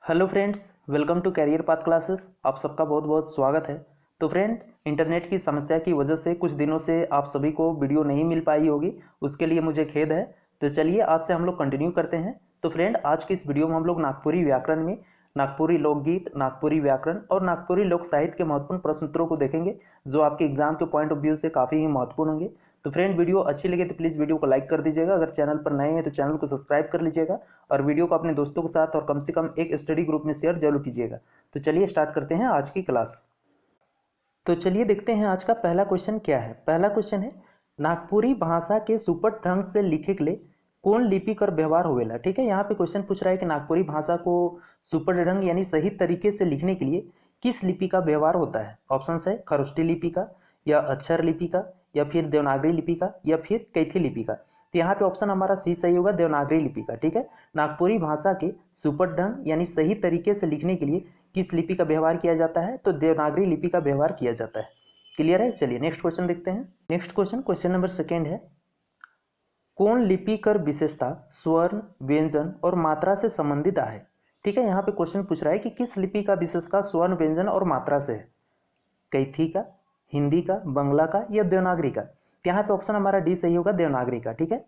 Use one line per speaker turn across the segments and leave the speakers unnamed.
Hello friends, welcome to career path classes. आप सबका बहुत बहुत स्वागत है। तो फ्रेंड, इंटरनेट की समस्या की वजह से कुछ दिनों से आप सभी को वीडियो नहीं मिल पाई होगी, उसके लिए मुझे खेद है। तो चलिए आज से हम लोग कंटिन्यू करते हैं। तो फ्रेंड, आज की इस वीडियो में हम लोग नागपुरी व्याकरण में नागपुरी लोकगीत, नागपुरी व्याकरण और नागपुरी लोक साहित्य के महत्वपूर्ण प्रश्न उत्तरों को देखेंगे, जो आपके एग्जाम के पॉइंट ऑफ व्यू से काफ़ी ही महत्वपूर्ण होंगे। तो फ्रेंड, वीडियो अच्छी लगे तो प्लीज़ वीडियो को लाइक कर दीजिएगा। अगर चैनल पर नए हैं तो चैनल को सब्सक्राइब कर लीजिएगा और वीडियो को अपने दोस्तों के साथ और कम से कम एक स्टडी ग्रुप में शेयर जरूर कीजिएगा। तो चलिए स्टार्ट करते हैं आज की क्लास। तो चलिए देखते हैं आज का पहला क्वेश्चन क्या है। पहला क्वेश्चन है, नागपुरी भाषा के सुपट ढंग से लिखे के लिए कौन लिपि कर व्यवहार होवेला। ठीक है, यहाँ पे क्वेश्चन पूछ रहा है कि नागपुरी भाषा को सुपट ढंग यानी सही तरीके से लिखने के लिए किस लिपि का व्यवहार होता है। ऑप्शन है खरोष्टी लिपि का, या अक्षर लिपि का, या फिर देवनागरी लिपि का, या फिर कैथी लिपि का। तो यहाँ पे ऑप्शन हमारा सी सही होगा, देवनागरी लिपि का। ठीक है, नागपुरी भाषा के सुपट ढंग यानी सही तरीके से लिखने के लिए किस लिपि का व्यवहार किया जाता है, तो देवनागरी लिपि का व्यवहार किया जाता है। क्लियर है। चलिए नेक्स्ट क्वेश्चन देखते हैं। नेक्स्ट क्वेश्चन नंबर सेकेंड है, कौन लिपि कर विशेषता स्वर्ण, व्यंजन और मात्रा से संबंधित है। ठीक है, यहाँ पे क्वेश्चन पूछ रहा है कि किस लिपि का विशेषता स्वर्ण, व्यंजन और मात्रा से है। कैथी का, हिंदी का, बंगला का, या देवनागरी का। यहाँ पे ऑप्शन हमारा डी सही होगा, देवनागरी का। ठीक है,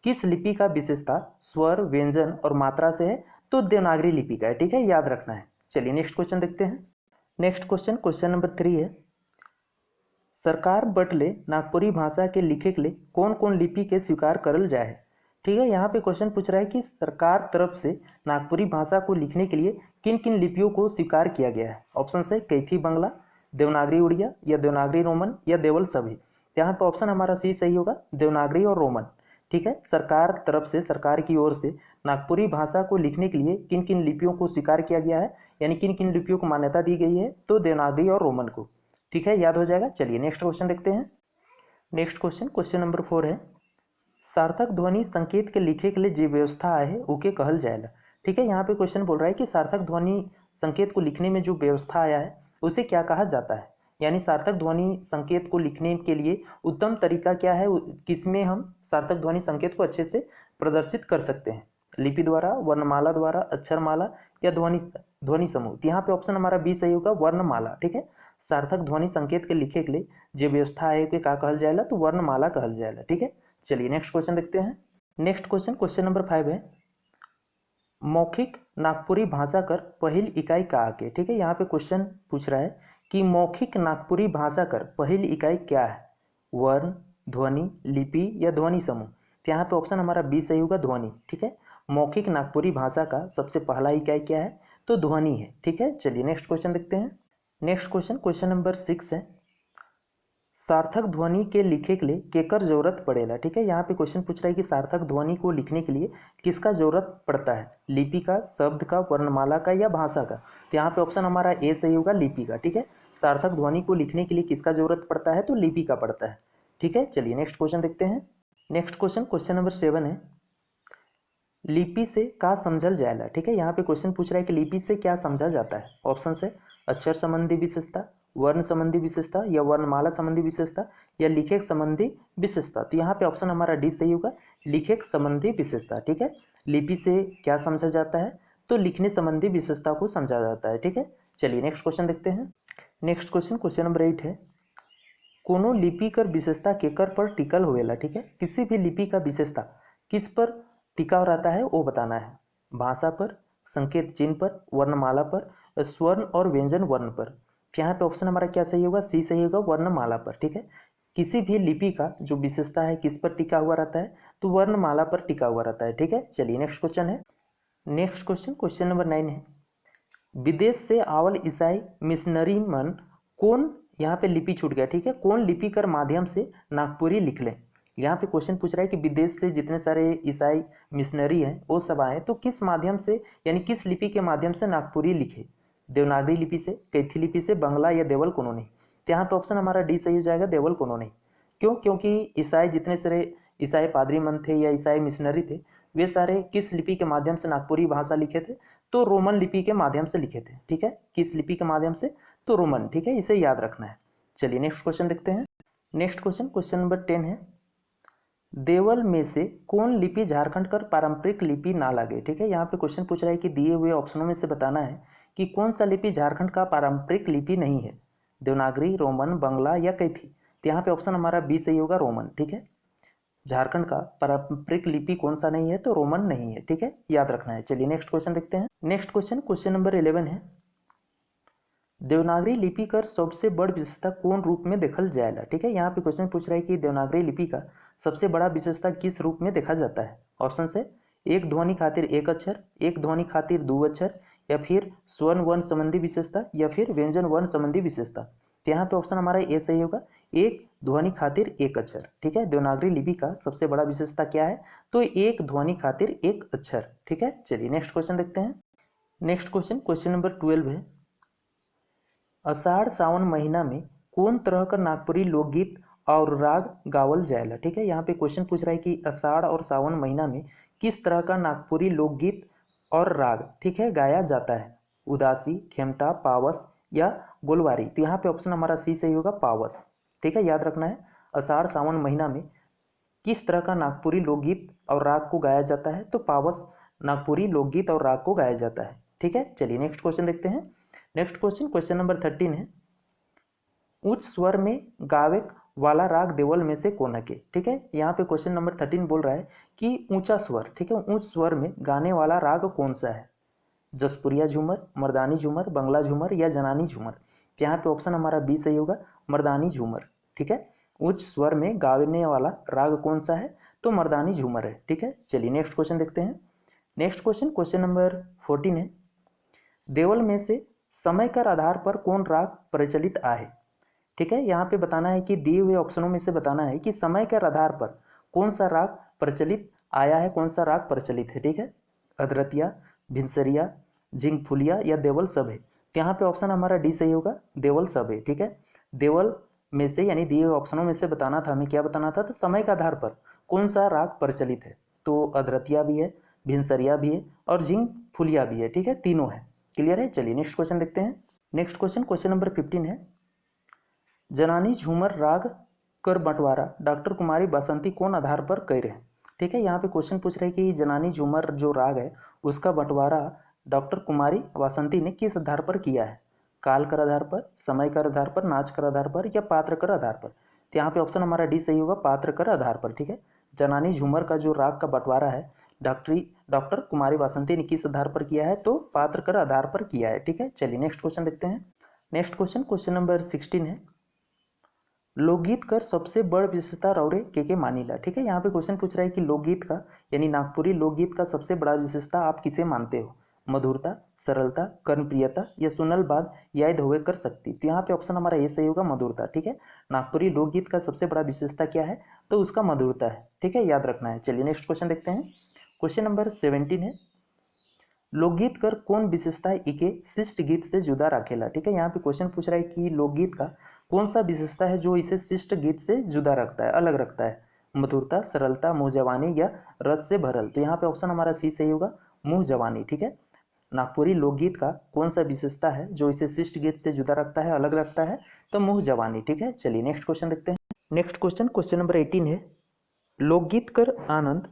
किस लिपि का विशेषता स्वर, व्यंजन और मात्रा से है, तो देवनागरी लिपि का है। ठीक है, याद रखना है। चलिए नेक्स्ट क्वेश्चन देखते हैं। नेक्स्ट क्वेश्चन नंबर 3 है, सरकार बटले नागपुरी भाषा के लिखे के लिए कौन कौन लिपि के स्वीकार करल जाए। ठीक है, यहाँ पे क्वेश्चन पूछ रहा है कि सरकार तरफ से नागपुरी भाषा को लिखने के लिए किन किन लिपियों को स्वीकार किया गया है। ऑप्शन है कैथी बंगला, देवनागरी उड़िया, या देवनागरी रोमन, या देवल सभी। यहाँ पे ऑप्शन हमारा सी सही होगा, देवनागरी और रोमन। ठीक है, सरकार तरफ से, सरकार की ओर से नागपुरी भाषा को लिखने के लिए किन किन लिपियों को स्वीकार किया गया है, यानी किन किन लिपियों को मान्यता दी गई है, तो देवनागरी और रोमन को। ठीक है, याद हो जाएगा। चलिए नेक्स्ट क्वेश्चन देखते हैं। नेक्स्ट क्वेश्चन नंबर 4 है, सार्थक ध्वनि संकेत के लिखे के लिए जो व्यवस्था है उके कहल जाएगा। ठीक है, यहाँ पे क्वेश्चन बोल रहा है कि सार्थक ध्वनि संकेत को लिखने में जो व्यवस्था आया है उसे क्या कहा जाता है, यानी सार्थक ध्वनि संकेत को लिखने के लिए उत्तम तरीका क्या है, किसमें हम सार्थक ध्वनि संकेत को अच्छे से प्रदर्शित कर सकते हैं। लिपि द्वारा, वर्णमाला द्वारा, अक्षरमाला, या ध्वनि समूह। यहाँ पे ऑप्शन हमारा बी सही होगा, वर्णमाला। ठीक है, सार्थक ध्वनि संकेत के लिखे के लिए जो व्यवस्था है कि क्या कहल जाएगा, तो वर्णमाला कहल जाएगा। ठीक है, चलिए नेक्स्ट क्वेश्चन देखते हैं। नेक्स्ट क्वेश्चन नंबर 5 है, मौखिक नागपुरी भाषा कर पहली इकाई का आके। ठीक है, यहाँ पे क्वेश्चन पूछ रहा है कि मौखिक नागपुरी भाषा कर पहली इकाई क्या है, वर्ण, ध्वनि, लिपि, या ध्वनि समूह। तो यहाँ पे ऑप्शन हमारा बी सही होगा, ध्वनि। ठीक है, मौखिक नागपुरी भाषा का सबसे पहला इकाई क्या है, तो ध्वनि है। ठीक है, चलिए नेक्स्ट क्वेश्चन देखते हैं। नेक्स्ट क्वेश्चन नंबर 6 है, सार्थक ध्वनि के लिखे के लिए केकर जरूरत पड़ेगा। ठीक है, यहाँ पे क्वेश्चन पूछ रहा है कि सार्थक ध्वनि को लिखने के लिए किसका जरूरत पड़ता है, लिपि का, शब्द का, वर्णमाला का, या भाषा का। तो यहाँ पे ऑप्शन हमारा ए सही होगा, लिपि का। ठीक है, सार्थक ध्वनि को लिखने के लिए किसका जरूरत पड़ता है, तो लिपि का पड़ता है। ठीक है, चलिए नेक्स्ट क्वेश्चन देखते हैं। नेक्स्ट क्वेश्चन नंबर 7 है, लिपि से क्या समझल जाएगा। ठीक है, यहाँ पे क्वेश्चन पूछ रहा है कि लिपि से क्या समझा जाता है। ऑप्शन है अक्षर संबंधी विशेषता, वर्ण संबंधी विशेषता, या वर्णमाला संबंधी विशेषता, या लिखेक संबंधी विशेषता। तो यहाँ पे ऑप्शन हमारा डी सही होगा, लिखेक संबंधी विशेषता। ठीक है, लिपि से क्या समझा जाता है, तो लिखने संबंधी विशेषता को समझा जाता है। ठीक है, चलिए नेक्स्ट क्वेश्चन देखते हैं। नेक्स्ट क्वेश्चन नंबर 8 है, कोनो लिपि कर विशेषता केकर पर टिकल होवेला। ठीक है, किसी भी लिपि का विशेषता किस पर टिका रहता है वो बताना है। भाषा पर, संकेत चिन्ह पर, वर्णमाला पर, स्वर्ण और व्यंजन वर्ण पर। यहाँ पे ऑप्शन हमारा क्या सही होगा, सी सही होगा, वर्णमाला पर। ठीक है, किसी भी लिपि का जो विशेषता है किस पर टिका हुआ रहता है, तो वर्णमाला पर टिका हुआ रहता है। ठीक है, चलिए नेक्स्ट क्वेश्चन है। नेक्स्ट क्वेश्चन नंबर 9 है, विदेश से आवल ईसाई मिशनरी मन कौन, यहाँ पे लिपि छूट गया। ठीक है, कौन लिपि कर माध्यम से नागपुरी लिख लें। यहाँ पे क्वेश्चन पूछ रहा है कि विदेश से जितने सारे ईसाई मिशनरी हैं वो सब आए, तो किस माध्यम से, यानी किस लिपि के माध्यम से नागपुरी लिखे, देवनागरी लिपि से, कैथी लिपि से, बंगला, या देवल कोनोनी। तो यहाँ पे ऑप्शन हमारा डी सही हो जाएगा, देवल कोनोनी। क्यों, क्योंकि ईसाई जितने सारे ईसाई पादरी मन थे या ईसाई मिशनरी थे, वे सारे किस लिपि के माध्यम से नागपुरी भाषा लिखे थे, तो रोमन लिपि के माध्यम से लिखे थे। ठीक है, किस लिपि के माध्यम से, तो रोमन। ठीक है, इसे याद रखना है। चलिए नेक्स्ट क्वेश्चन देखते हैं। नेक्स्ट क्वेश्चन नंबर 10 है, देवल में से कौन लिपि झारखंड का पारंपरिक लिपि ना लगे। ठीक है, यहाँ पे क्वेश्चन पूछ रहा है कि दिए हुए ऑप्शनों में से बताना है कि कौन सा लिपि झारखंड का पारंपरिक लिपि नहीं है, देवनागरी, रोमन, बंगला या कैथी। तो यहाँ पे ऑप्शन हमारा बी सही होगा, रोमन। ठीक है, झारखंड का पारंपरिक लिपि कौन सा नहीं है, तो रोमन नहीं है। ठीक है, याद रखना है। चलिए नेक्स्ट क्वेश्चन देखते हैं। नेक्स्ट क्वेश्चन, क्वेश्चन नंबर 11 है, देवनागरी लिपि कर सबसे बड़ विशेषता कौन रूप में देखल जाएगा। ठीक है, यहाँ पे क्वेश्चन पूछ रहा है कि देवनागरी लिपि का सबसे बड़ा विशेषता किस रूप में देखा जाता है। ऑप्शन है एक ध्वनि खातिर एक अक्षर, एक ध्वनि खातिर दो अक्षर, या फिर स्वर्ण वर्ण संबंधी विशेषता, या फिर व्यंजन वर्ण संबंधी विशेषता। तो यहाँ पे ऑप्शन हमारा ए सही होगा, एक ध्वनि खातिर एक अक्षर। ठीक है, देवनागरी लिपि का सबसे बड़ा विशेषता क्या है, तो एक ध्वनि खातिर एक अक्षर। ठीक है, चलिए नेक्स्ट क्वेश्चन देखते हैं। नेक्स्ट क्वेश्चन, क्वेश्चन नंबर 12 है, आषाढ़ सावन महीना में कौन तरह का नागपुरी लोकगीत और राग गावल जाएगा। ठीक है, यहाँ पे क्वेश्चन पूछ रहा है कि आषाढ़ और सावन महीना में किस तरह का नागपुरी लोकगीत और राग, ठीक है, गाया जाता है, उदासी, खेमटा, पावस या गोलवारी। तो यहाँ पे ऑप्शन हमारा सी सही होगा, पावस। ठीक है, याद रखना है, आषाढ़ सावन महीना में किस तरह का नागपुरी लोकगीत और राग को गाया जाता है, तो पावस नागपुरी लोकगीत और राग को गाया जाता है। ठीक है, चलिए नेक्स्ट क्वेश्चन देखते हैं। नेक्स्ट क्वेश्चन, क्वेश्चन नंबर 13 है, उच्च स्वर में गावे वाला राग देवल में से कौन है। ठीक है, यहाँ पे क्वेश्चन नंबर 13 बोल रहा है कि ऊंचा स्वर, ठीक है, उच्च स्वर में गाने वाला राग कौन सा है, जसपुरिया झूमर, मर्दानी झूमर, बंगला झूमर या जनानी झूमर। तो यहाँ पे ऑप्शन हमारा बी सही होगा, मर्दानी झूमर। ठीक है, उच्च स्वर में गाने वाला राग कौन सा है, तो मर्दानी झूमर है। ठीक है, चलिए नेक्स्ट क्वेश्चन देखते हैं। नेक्स्ट क्वेश्चन, क्वेश्चन नंबर 14 है, देवल में से समय कर आधार पर कौन राग प्रचलित आए। ठीक है, यहाँ पे बताना है कि दिए हुए ऑप्शनों में से बताना है कि समय के आधार पर कौन सा राग प्रचलित आया है, कौन सा राग प्रचलित है। ठीक है, अधरतिया, भिनसरिया, झिंगफुलिया या देवल सब है। तो यहाँ पे ऑप्शन हमारा डी सही होगा, देवल सब है। ठीक है, देवल में से यानी दिए हुए ऑप्शनों में से बताना था, हमें क्या बताना था, तो समय के आधार पर कौन सा राग प्रचलित है। तो अधरतिया भी है, भिनसरिया भी है और झिंगफुलिया भी है। ठीक है, तीनों है। क्लियर है, चलिए नेक्स्ट क्वेश्चन देखते हैं। नेक्स्ट क्वेश्चन, क्वेश्चन नंबर 15 है, जनानी झूमर राग कर बंटवारा डॉक्टर कुमारी बासंती कौन आधार पर कर रहे हैं। ठीक है, यहाँ पे क्वेश्चन पूछ रहे हैं कि जनानी झूमर जो राग है उसका बंटवारा डॉक्टर कुमारी बासंती ने किस आधार पर किया है, काल कर आधार पर, समय कर आधार पर, नाच कर आधार पर या पात्र कर आधार पर। तो यहाँ पे ऑप्शन हमारा डी सही होगा, पात्र कर आधार पर। ठीक है, जनानी झूमर का जो राग का बंटवारा है डॉक्टर कुमारी बासंती ने किस आधार पर किया है, तो पात्र कर आधार पर किया है। ठीक है, चलिए नेक्स्ट क्वेश्चन देखते हैं। नेक्स्ट क्वेश्चन, क्वेश्चन नंबर 16 है, लोकगीत कर सबसे बड़ विशेषता रौरे के मानीला। ठीक है, यहाँ पे क्वेश्चन पूछ रहा है कि लोकगीत का यानी नागपुरी लोकगीत का सबसे बड़ा विशेषता आप किसे मानते हो, मधुरता, सरलता, कर्णप्रियता या सुनल बाद याद होवे कर सकती। तो यहाँ पे ऑप्शन हमारा ये सही होगा, मधुरता। ठीक है, नागपुरी लोकगीत का सबसे बड़ा विशेषता क्या है, तो उसका मधुरता है। ठीक है, याद रखना है। चलिए नेक्स्ट क्वेश्चन देखते हैं। क्वेश्चन नंबर 17 है, लोकगीत कर कौन विशेषता इके शिष्ट गीत से जुदा रखेला। ठीक है, यहाँ पे क्वेश्चन पूछ रहा है कि लोकगीत का कौन सा विशेषता है जो इसे शिष्ट गीत से जुदा रखता है, अलग रखता है, मधुरता, सरलता, मुँह जवानी या रस से भरल। तो यहाँ पे ऑप्शन हमारा सी सही होगा, मुँह जवानी। ठीक है, नागपुरी लोकगीत का कौन सा विशेषता है जो इसे शिष्ट गीत से जुदा रखता है, अलग रखता है, तो मुँह जवानी। ठीक है, चलिए नेक्स्ट क्वेश्चन देखते हैं। नेक्स्ट क्वेश्चन, क्वेश्चन नंबर 18 है, लोकगीत कर आनंद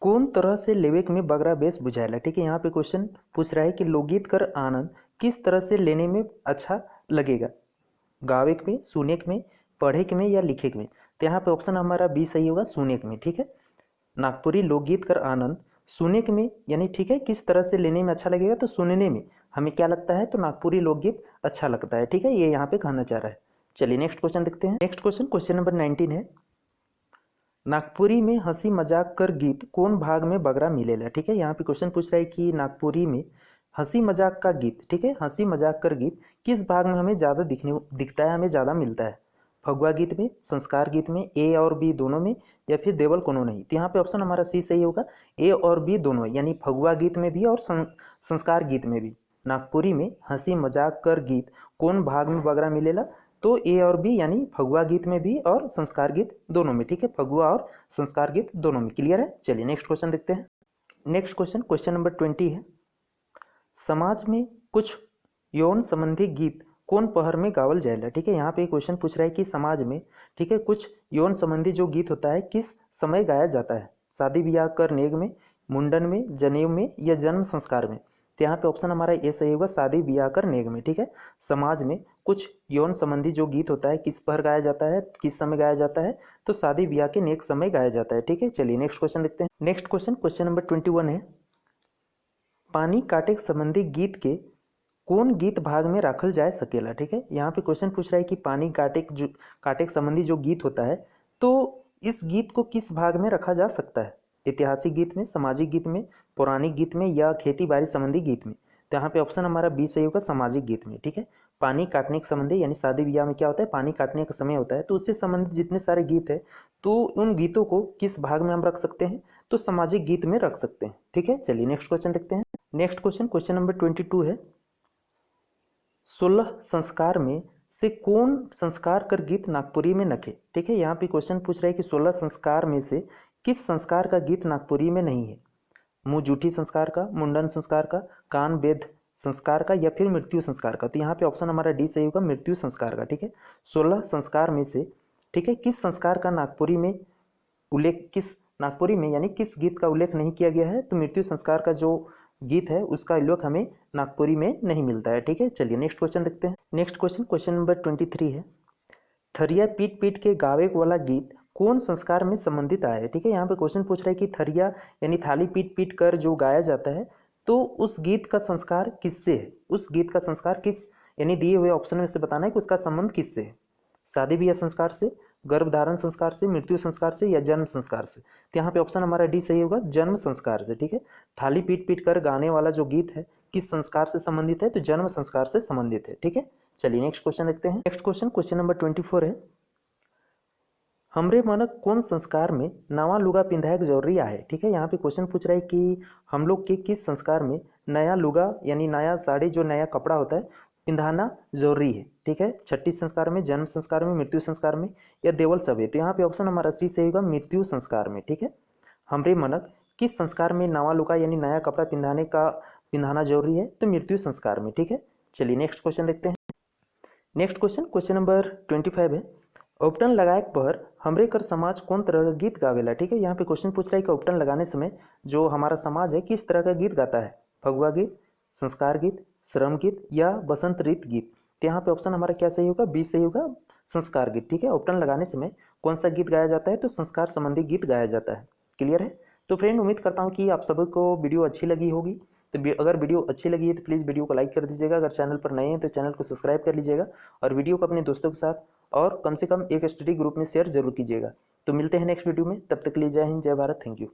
कौन तरह से लेवेक में बगरा बेस बुझाएला। ठीक है, यहाँ पे क्वेश्चन पूछ रहा है कि लोकगीत कर आनंद किस तरह से लेने में अच्छा लगेगा, गावे में, सुने में, पढ़े में या लिखे में। तो यहाँ पे ऑप्शन हमारा बी सही होगा, सुने में। ठीक है, नागपुरी लोकगीत कर आनंद सुने में यानी, ठीक है, किस तरह से लेने में अच्छा लगेगा, तो सुनने में हमें क्या लगता है, तो नागपुरी लोकगीत अच्छा लगता है। ठीक है, ये यहाँ पे कहना चाह रहा है। चलिए नेक्स्ट क्वेश्चन देखते हैं। नेक्स्ट क्वेश्चन, क्वेश्चन नंबर 19 है, नागपुरी में हंसी मजाक कर गीत कौन भाग में बगरा मिलेला। ठीक है, यहाँ पे क्वेश्चन पूछ रहा है कि नागपुरी में हंसी मजाक का गीत, ठीक है, हंसी मजाक कर गीत किस भाग में हमें ज़्यादा दिखता है, हमें ज़्यादा मिलता है, फगुआ गीत में, संस्कार गीत में, ए और बी दोनों में, या फिर देवल कोनो नहीं। तो यहाँ पे ऑप्शन हमारा सी सही होगा, ए और बी दोनों, यानी फगुआ गीत में भी और संस्कार गीत में भी नागपुरी में हंसी मजाक कर गीत कौन भाग में बगरा मिलेला, तो ए और बी, यानी फगुआ गीत में भी और संस्कार गीत दोनों में। ठीक है, फगुआ और संस्कार गीत दोनों में। क्लियर है, चलिए नेक्स्ट क्वेश्चन देखते हैं। नेक्स्ट क्वेश्चन, क्वेश्चन नंबर 20 है, समाज में कुछ यौन संबंधी गीत कौन पहर में गावल जाएला। ठीक है, यहाँ पे क्वेश्चन पूछ रहा है कि समाज में, ठीक है, कुछ यौन संबंधी जो गीत होता है किस समय गाया जाता है। शादी ब्याह कर नेग में, मुंडन में, जनेऊ में या जन्म संस्कार में। तो यहाँ पे ऑप्शन हमारा ए सही होगा, शादी ब्याह कर नेग में। ठीक है, समाज में कुछ यौन संबंधी जो गीत होता है किस पर गाया जाता है, किस समय गाया जाता है, तो शादी ब्याह के नेक समय गाया जाता है। ठीक है, चलिए नेक्स्ट क्वेश्चन देखते हैं। नेक्स्ट क्वेश्चन नंबर 21 है, पानी काटे संबंधी गीत के कौन गीत भाग में रखल जाए सकेला। ठीक है, यहाँ पे क्वेश्चन पूछ रहा है कि पानी काटे संबंधी जो गीत होता है तो इस गीत को किस भाग में रखा जा सकता है। ऐतिहासिक गीत में, सामाजिक गीत में, पौराणिक गीत में या खेती बाड़ी संबंधी गीत में। तो यहाँ पे ऑप्शन हमारा बी सही होगा, सामाजिक गीत में। ठीक है, पानी काटने के संबंधी यानी शादी ब्याह में क्या होता है, पानी काटने का समय होता है, तो उससे संबंधित जितने सारे गीत है तो उन गीतों को किस भाग में हम रख सकते हैं, तो सामाजिक गीत में रख सकते हैं। ठीक है, चलिए नेक्स्ट क्वेश्चन देखते हैं। नेक्स्ट क्वेश्चन नंबर 22 है, 16 संस्कार में से कौन संस्कार कर गीत नागपुरी में नखे। ठीक है, यहाँ पे क्वेश्चन पूछ रहा है कि 16 संस्कार में से किस संस्कार का गीत नागपुरी में नहीं है। मुँह जूठी संस्कार का, मुंडन संस्कार का, कान बेद संस्कार का या फिर मृत्यु संस्कार का। तो यहाँ पे ऑप्शन हमारा डी सही होगा, मृत्यु संस्कार का। ठीक है, 16 संस्कार में से, ठीक है, किस संस्कार का नागपुरी में उल्लेख, किस नागपुरी में यानी किस गीत का उल्लेख नहीं किया गया है, तो मृत्यु संस्कार का जो गीत है उसका उल्लेख हमें नागपुरी में नहीं मिलता है। ठीक है, चलिए नेक्स्ट क्वेश्चन देखते हैं। नेक्स्ट क्वेश्चन नंबर 23 है, थरिया पीट पीट के गावे वाला गीत कौन संस्कार में संबंधित आया है। ठीक है, यहाँ पे क्वेश्चन पूछ रहा है कि थरिया यानी थाली पीट पीट कर जो गाया जाता है तो उस गीत का संस्कार किससे है, उस गीत का संस्कार किस, यानी दिए हुए ऑप्शन में से बताना है कि उसका संबंध किससे है। शादी ब्याह संस्कार से, गर्भधारण संस्कार से, मृत्यु संस्कार से या जन्म संस्कार से। तो यहाँ पे ऑप्शन हमारा डी सही होगा, जन्म संस्कार से। ठीक है, थाली पीट पीट कर गाने वाला जो गीत है किस संस्कार से संबंधित है, तो जन्म संस्कार से संबंधित है। ठीक है, चलिए नेक्स्ट क्वेश्चन देखते हैं। नेक्स्ट क्वेश्चन नंबर 24 है, हमरे मनक कौन संस्कार में नवा लुगा पिंधायक जरूरी आहे। ठीक है, यहाँ पे क्वेश्चन पूछ रहा है कि हम लोग के किस संस्कार में नया लुगा यानी नया साड़ी जो नया कपड़ा होता है पिंधाना जरूरी है। ठीक है, छठी संस्कार में, जन्म संस्कार में, मृत्यु संस्कार में या देवल सभे। तो यहाँ पे ऑप्शन हमारा सी सही होगा, मृत्यु संस्कार में। ठीक है, हमरे मनक किस संस्कार में नवा लुगा यानी नया कपड़ा पिंधाना जरूरी है, तो मृत्यु संस्कार में। ठीक है, चलिए नेक्स्ट क्वेश्चन देखते हैं। नेक्स्ट क्वेश्चन नंबर 25 है, उपटन लगाएक पर हमरे कर समाज कौन तरह का गीत गावेला। ठीक है, यहाँ पे क्वेश्चन पूछ रहा है कि उपटन लगाने समय जो हमारा समाज है किस तरह का गीत गाता है, फगुआ गीत, संस्कार गीत, श्रम गीत या बसंत रीत गीत। तो यहाँ पे ऑप्शन हमारा क्या सही होगा, बी सही होगा, संस्कार गीत। ठीक है, उपटन लगाने समय कौन सा गीत गाया जाता है, तो संस्कार संबंधी गीत गाया जाता है। क्लियर है। तो फ्रेंड उम्मीद करता हूँ कि आप सभी को वीडियो अच्छी लगी होगी। तो अगर वीडियो अच्छी लगी है तो प्लीज़ वीडियो को लाइक कर दीजिएगा। अगर चैनल पर नए हैं तो चैनल को सब्सक्राइब कर लीजिएगा और वीडियो को अपने दोस्तों के साथ और कम से कम एक स्टडी ग्रुप में शेयर जरूर कीजिएगा। तो मिलते हैं नेक्स्ट वीडियो में, तब तक के लिए जय हिंद, जय भारत, थैंक यू।